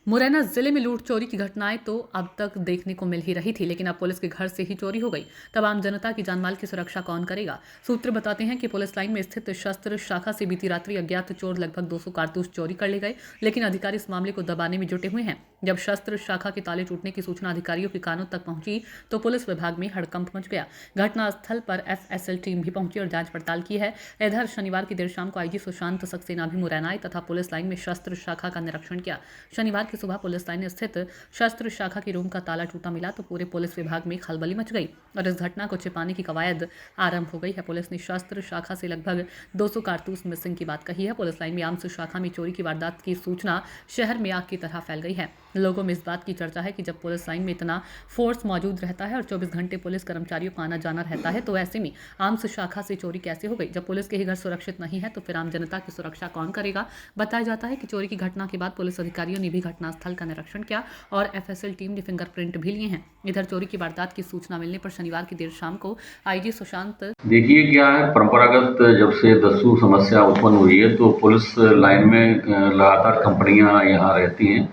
मुरैना जिले में लूट चोरी की घटनाएं तो अब तक देखने को मिल ही रही थी, लेकिन अब पुलिस के घर से ही चोरी हो गई। तब आम जनता की जानमाल की सुरक्षा कौन करेगा? सूत्र बताते हैं कि पुलिस लाइन में स्थित शस्त्र शाखा से बीती रात्रि अज्ञात चोर लगभग 200 कारतूस चोरी कर ले गए, लेकिन अधिकारी इस मामले को दबाने में जुटे हुए हैं। जब शस्त्र शाखा के ताले टूटने की सूचना अधिकारियों के कानों तक पहुंची तो पुलिस विभाग में हड़कंप मच गया। घटनास्थल पर एफएसएल टीम भी पहुंची और जांच पड़ताल की है। इधर शनिवार की देर शाम को आईजी सुशांत सक्सेना भी मुरैना आए तथा पुलिस लाइन में शस्त्र शाखा का निरीक्षण किया। शनिवार की सुबह पुलिस लाइन स्थित शस्त्र शाखा की रूम का ताला टूटा मिला तो पूरे पुलिस विभाग में खलबली मच गई और इस घटना को छिपाने की कवायद आरंभ हो गई है। पुलिस ने शस्त्र शाखा से लगभग 200 कारतूस मिसिंग की बात कही है। पुलिस लाइन में आर्म्स शाखा में चोरी की वारदात की सूचना शहर में आग की तरह फैल गई है। लोगों में इस बात की चर्चा है कि जब पुलिस लाइन में इतना फोर्स मौजूद रहता है और 24 घंटे पुलिस कर्मचारियों का आना जाना रहता है तो ऐसे में आर्म्स शाखा से चोरी कैसे हो गई? जब पुलिस के ही घर सुरक्षित नहीं है तो फिर आम जनता की सुरक्षा कौन करेगा? बताया जाता है कि चोरी की घटना के बाद पुलिस अधिकारियों ने भी घटनास्थल का निरीक्षण किया और एफएसएल टीम ने फिंगरप्रिंट भी लिए हैं। इधर चोरी की वारदात की सूचना मिलने पर शनिवार की देर शाम को आईजी सुशांत देखिए क्या है, परंपरागत जब से दस्यु समस्या उत्पन्न हुई है तो पुलिस लाइन में लगातार कंपनियां यहाँ रहती हैं।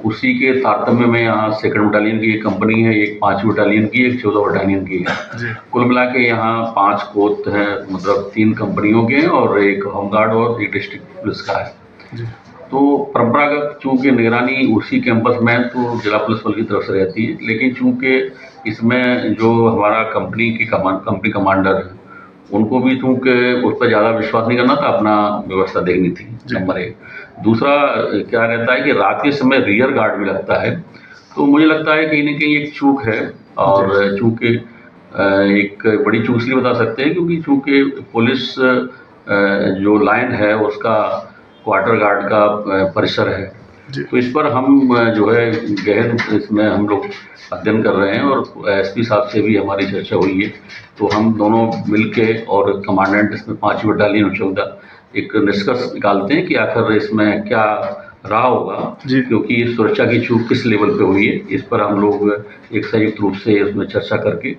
उसी के तारतम्य में यहाँ 2nd बटालियन की एक कंपनी है, एक 5वीं बटालियन की, एक 14 बटालियन की है। कुल मिला के यहाँ 5 कोत हैं, मतलब 3 कंपनियों के हैं और एक होमगार्ड और एक डिस्ट्रिक्ट पुलिस का है। तो परंपरागत चूंकि निगरानी उसी कैंपस में तो जिला पुलिस बल की तरफ से रहती है, लेकिन चूंकि इसमें जो हमारा कंपनी कमांडर है उनको भी चूंकि उस पर ज़्यादा विश्वास नहीं करना था, अपना व्यवस्था देखनी थी, नंबर 1। दूसरा क्या रहता है कि रात के समय रियर गार्ड भी लगता है, तो मुझे लगता है कहीं ना कहीं एक चूक है। और चूंकि एक बड़ी चूक इसलिए बता सकते हैं क्योंकि चूंकि पुलिस जो लाइन है उसका क्वार्टर गार्ड का परिसर है, तो इस पर हम जो है गहन इसमें हम लोग अध्ययन कर रहे हैं और एसपी साहब से भी हमारी चर्चा हुई है। तो हम दोनों मिलके और कमांडेंट इसमें 5वीं बटालियन 14 एक निष्कर्ष निकालते हैं कि आखिर इसमें क्या रहा होगा, क्योंकि सुरक्षा की चूक किस लेवल पे हुई है। इस पर हम लोग एक संयुक्त रूप से इसमें चर्चा करके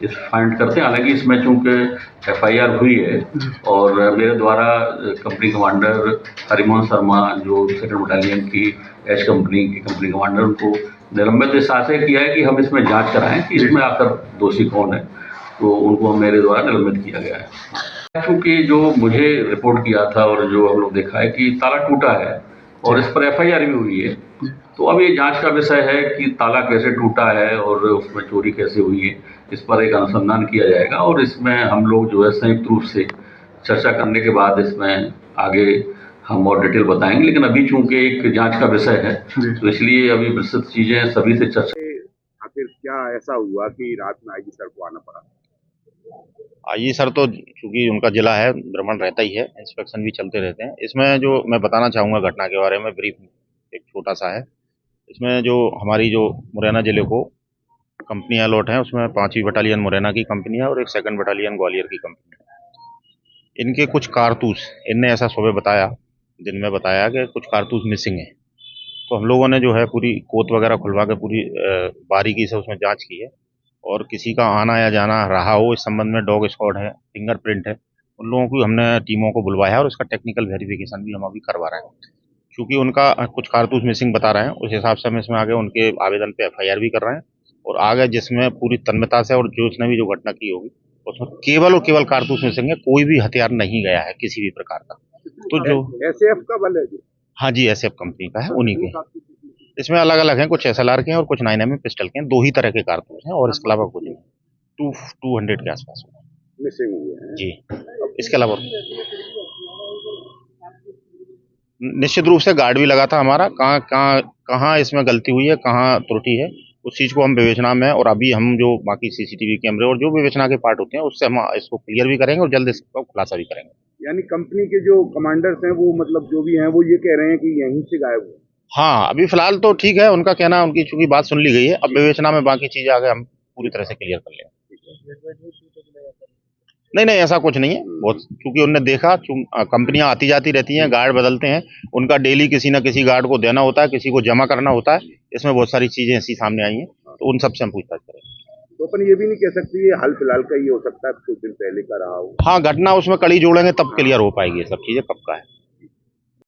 इस फाइंड करते हैं। हालांकि इसमें चूंकि एफआईआर हुई है और मेरे द्वारा कंपनी कमांडर हरिमोहन शर्मा जो 2nd बटालियन की एच कंपनी की कंपनी कमांडर, उनको निलंबित इस आशय किया है कि हम इसमें जांच कराएं कि इसमें आखिर दोषी कौन है, तो उनको मेरे द्वारा निलंबित किया गया है। चूंकि जो मुझे रिपोर्ट किया था और जो हम लोग देखा है कि ताला टूटा है और इस पर एफआईआर भी हुई है, तो अब ये जांच का विषय है कि ताला कैसे टूटा है और उसमें चोरी कैसे हुई है, इस पर एक अनुसंधान किया जाएगा और इसमें हम लोग जो है संयुक्त रूप से चर्चा करने के बाद इसमें आगे हम और डिटेल बताएंगे। लेकिन अभी चूंकि एक जांच का विषय है तो इसलिए अभी विस्तृत चीजें सभी से चर्चा। आखिर क्या ऐसा हुआ कि रात में आईजी सर को आना पड़ा? आईजी सर तो चूंकि उनका जिला है, भ्रमण रहता ही है, इंस्पेक्शन भी चलते रहते हैं। इसमें जो मैं बताना चाहूँगा घटना के बारे में ब्रीफ एक छोटा सा है। इसमें जो हमारी जो मुरैना जिले को कंपनियां अलॉट हैं उसमें 5वीं बटालियन मुरैना की कंपनी है और एक 2nd बटालियन ग्वालियर की कंपनी है। इनके कुछ कारतूस, इनने ऐसा सुबह बताया, दिन में बताया कि कुछ कारतूस मिसिंग है। तो हम लोगों ने जो है पूरी कोत वगैरह खुलवा के पूरी बारीकी से उसमें जांच की है और किसी का आना या जाना रहा हो इस संबंध में डॉग स्क्वाड है, फिंगरप्रिंट है, उन लोगों को हमने टीमों को बुलवाया है और उसका टेक्निकल वेरिफिकेशन भी हम अभी करवा रहे हैं। क्योंकि उनका कुछ कारतूस मिसिंग बता रहे हैं, उस हिसाब से हम इसमें आगे उनके आवेदन पे एफआईआर भी कर रहे हैं और आगे जिसमें पूरी तन्मयता से और जो उसने भी जो घटना की होगी उसमें केवल और केवल कारतूस मिसिंग है, कोई भी हथियार नहीं गया है किसी भी प्रकार का। तो जो एसएफ का बल है? हाँ जी, एसएफ कंपनी का है, उन्हीं के। इसमें अलग अलग हैं, कुछ एसएलआर के हैं और कुछ 9mm पिस्टल के हैं। 2 ही तरह के कारतूस हैं और इसके अलावा कुछ नहीं। 200 के आसपास मिसिंग हुए हैं जी। इसके अलावा निश्चित रूप से गार्ड भी लगा था हमारा। कहाँ इसमें गलती हुई है, कहाँ त्रुटि है, उस चीज को हम विवेचना में और अभी हम जो बाकी सीसीटीवी कैमरे और जो विवेचना के पार्ट होते हैं उससे हम इसको क्लियर भी करेंगे और जल्द इसका खुलासा भी करेंगे। यानी कंपनी के जो कमांडर्स हैं वो मतलब जो भी हैं वो ये कह रहे हैं कि यहीं से गायब हुए? हाँ, अभी फिलहाल तो ठीक है, उनका कहना, उनकी चूंकि बात सुन ली गई है, अब विवेचना में बाकी चीजें आगे हम पूरी तरह से क्लियर कर लेंगे। नहीं, ऐसा कुछ नहीं है। बहुत चूंकि उनने देखा, कंपनियां आती जाती रहती हैं, गार्ड बदलते हैं, उनका डेली किसी न किसी गार्ड को देना होता है, किसी को जमा करना होता है। इसमें बहुत सारी चीजें ऐसी सामने आई हैं, तो उन सबसे हम पूछताछ करेंगे। तो अपन ये भी नहीं कह सकते ये हाल फिलहाल का ही हो सकता है, कुछ दिन पहले का रहा हो। हाँ, घटना उसमें कड़ी जोड़ेंगे तब क्लियर हो पाएगी ये सब चीजें कब का है।